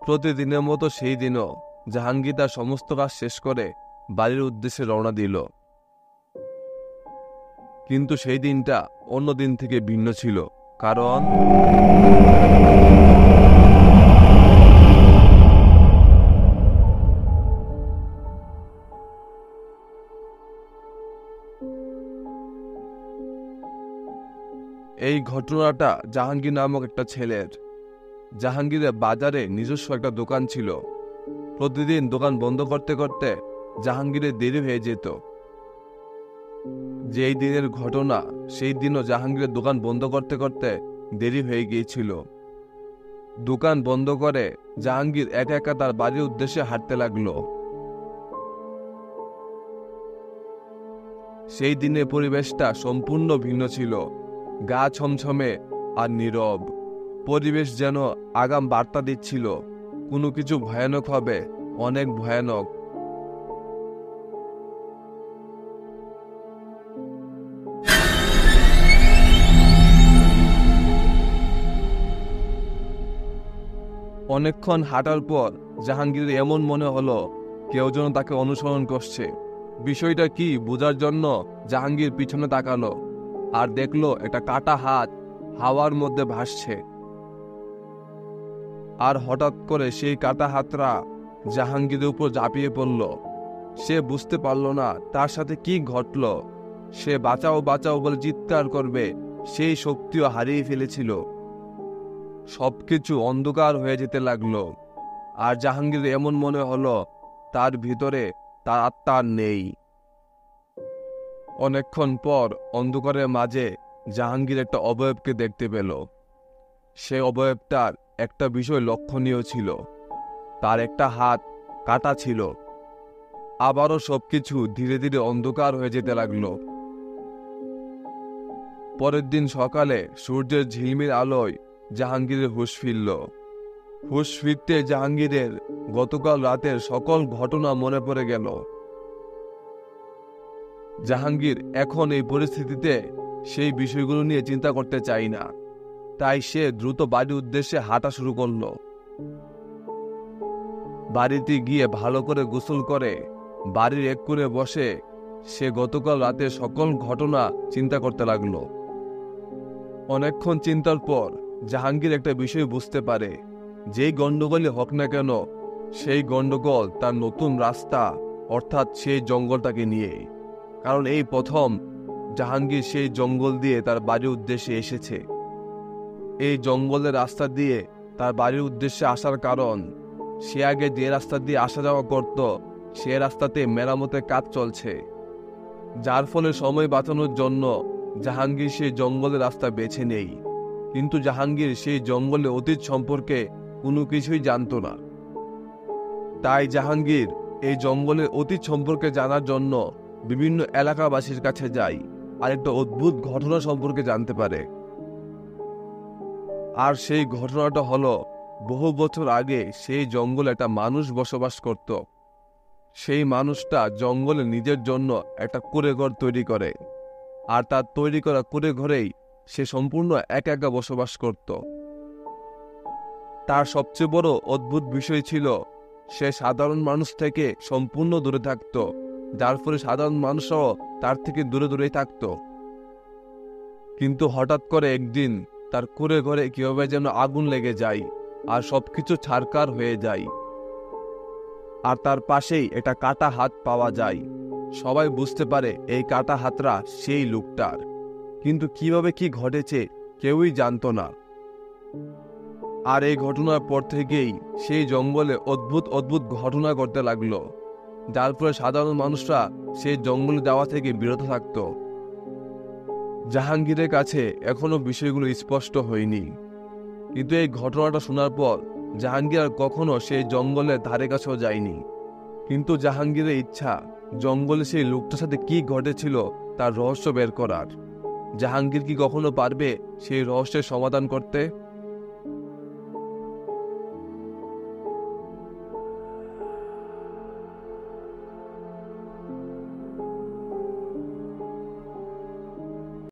প্রতিদিনের মতো সেই দিনও জাহাঙ্গীর তার সমস্ত কাজ শেষ করে বাড়ির উদ্দেশ্যে রওনা দিল। কিন্তু সেই দিনটা অন্য দিন থেকে ভিন্ন ছিল, কারণ এই ঘটনাটা জাহাঙ্গীর নামক একটা ছেলের। জাহাঙ্গীরের বাজারে নিজস্ব একটা দোকান ছিল। প্রতিদিন দোকান বন্ধ করতে করতে জাহাঙ্গীরের দেরি হয়ে যেত। যেই দিনের ঘটনা, সেই দিনও জাহাঙ্গীরের দোকান বন্ধ করতে করতে দেরি হয়ে গিয়েছিল। দোকান বন্ধ করে জাহাঙ্গীর একা একা তার বাড়ির উদ্দেশ্যে হাঁটতে লাগলো। সেই দিনের পরিবেশটা সম্পূর্ণ ভিন্ন ছিল, গা ছমছমে আর নীরব। পরিবেশ যেন আগাম বার্তা দিচ্ছিল কোনো কিছু ভয়ানক হবে, অনেক ভয়ানক। অনেকক্ষণ হাঁটার পর জাহাঙ্গীরের এমন মনে হলো কেউ যেন তাকে অনুসরণ করছে। বিষয়টা কি বোঝার জন্য জাহাঙ্গীর পিছনে তাকালো আর দেখলো একটা কাটা হাত হাওয়ার মধ্যে ভাসছে। আর হঠাৎ করে সেই কাটা হাতটা জাহাঙ্গীরের উপর ঝাঁপিয়ে পড়ল। সে বুঝতে পারল না তার সাথে কি ঘটল। সে বাঁচাও বাঁচাও বলে চিৎকার করবে, সেই শক্তিও হারিয়ে ফেলেছিল। সবকিছু অন্ধকার হয়ে যেতে লাগলো, আর জাহাঙ্গীর এমন মনে হলো তার ভিতরে তার আত্মা নেই। অনেকক্ষণ পর অন্ধকারের মাঝে জাহাঙ্গীর একটা অবয়বকে দেখতে পেল। সে অবয়বটার একটা বিষয় লক্ষণীয় ছিল, তার একটা হাত কাটা ছিল। আবারও সবকিছু ধীরে ধীরে অন্ধকার হয়ে যেতে লাগলো। পরের দিন সকালে সূর্যের ঝিলমিল আলোয় জাহাঙ্গীরের হুঁশ ফিরল। হুঁশ ফিরতে জাহাঙ্গীরের গতকাল রাতের সকল ঘটনা মনে পড়ে গেল। জাহাঙ্গীর এখন এই পরিস্থিতিতে সেই বিষয়গুলো নিয়ে চিন্তা করতে চাই না, তাই সে দ্রুত বাড়ির উদ্দেশ্যে হাঁটা শুরু করল। বাড়িতে গিয়ে ভালো করে গোসল করে বাড়ির এক কোণে বসে সে গতকাল রাতের সকল ঘটনা চিন্তা করতে লাগলো। অনেকক্ষণ চিন্তার পর জাহাঙ্গীর একটা বিষয় বুঝতে পারে, যেই গন্ডগোলই হোক না কেন সেই গন্ডগোল তার নতুন রাস্তা, অর্থাৎ সেই জঙ্গলটাকে নিয়ে। কারণ এই প্রথম জাহাঙ্গীর সেই জঙ্গল দিয়ে তার বাড়ির উদ্দেশ্যে এসেছে। এই জঙ্গলের রাস্তা দিয়ে তার বাড়ির উদ্দেশ্যে আসার কারণ, সে আগে যে রাস্তা দিয়ে আসা যাওয়া করত সে রাস্তাতে মেরামতের কাজ চলছে, যার ফলে সময় বাঁচানোর জন্য জাহাঙ্গীর সেই জঙ্গলের রাস্তা বেছে নেই। কিন্তু জাহাঙ্গীর সেই জঙ্গলে অতীত সম্পর্কে কোনো কিছুই জানত না। তাই জাহাঙ্গীর এই জঙ্গলের অতীত সম্পর্কে জানার জন্য বিভিন্ন এলাকাবাসীর কাছে যায় আর একটা অদ্ভুত ঘটনা সম্পর্কে জানতে পারে। আর সেই ঘটনাটা হলো, বহু বছর আগে সেই জঙ্গলে একটা মানুষ বসবাস করত। সেই মানুষটা জঙ্গলে নিজের জন্য একটা কুঁড়েঘর তৈরি করে, আর তার তৈরি করা কুঁড়েঘরেই সে সম্পূর্ণ একা একা বসবাস করত। তার সবচেয়ে বড় অদ্ভুত বিষয় ছিল সে সাধারণ মানুষ থেকে সম্পূর্ণ দূরে থাকত, যার ফলে সাধারণ মানুষও তার থেকে দূরে দূরেই থাকত। কিন্তু হঠাৎ করে একদিন তার কুঁড়েঘরে কিভাবে যেন আগুন লেগে যায় আর সবকিছু ছারখার হয়ে যায়। আর তার পাশেই একটা কাটা হাত পাওয়া যায়। সবাই বুঝতে পারে এই কাটা হাতটা সেই লোকটার, কিন্তু কিভাবে কি ঘটেছে কেউই জানত না। আর এই ঘটনার পর থেকেই সেই জঙ্গলে অদ্ভুত অদ্ভুত ঘটনা ঘটতে লাগলো, যার ফলে সাধারণ মানুষরা সেই জঙ্গলে যাওয়া থেকে বিরত থাকত। জাহাঙ্গীরের কাছে এখনো বিষয়গুলো স্পষ্ট হয়নি, কিন্তু এই ঘটনাটা শোনার পর জাহাঙ্গীর আর কখনো সেই জঙ্গলের ধারে কাছেও যায়নি। কিন্তু জাহাঙ্গীরের ইচ্ছা জঙ্গলে সেই লোকটার সাথে কি ঘটেছিল তার রহস্য বের করার। জাহাঙ্গীর কি কখনো পারবে সেই রহস্যের সমাধান করতে?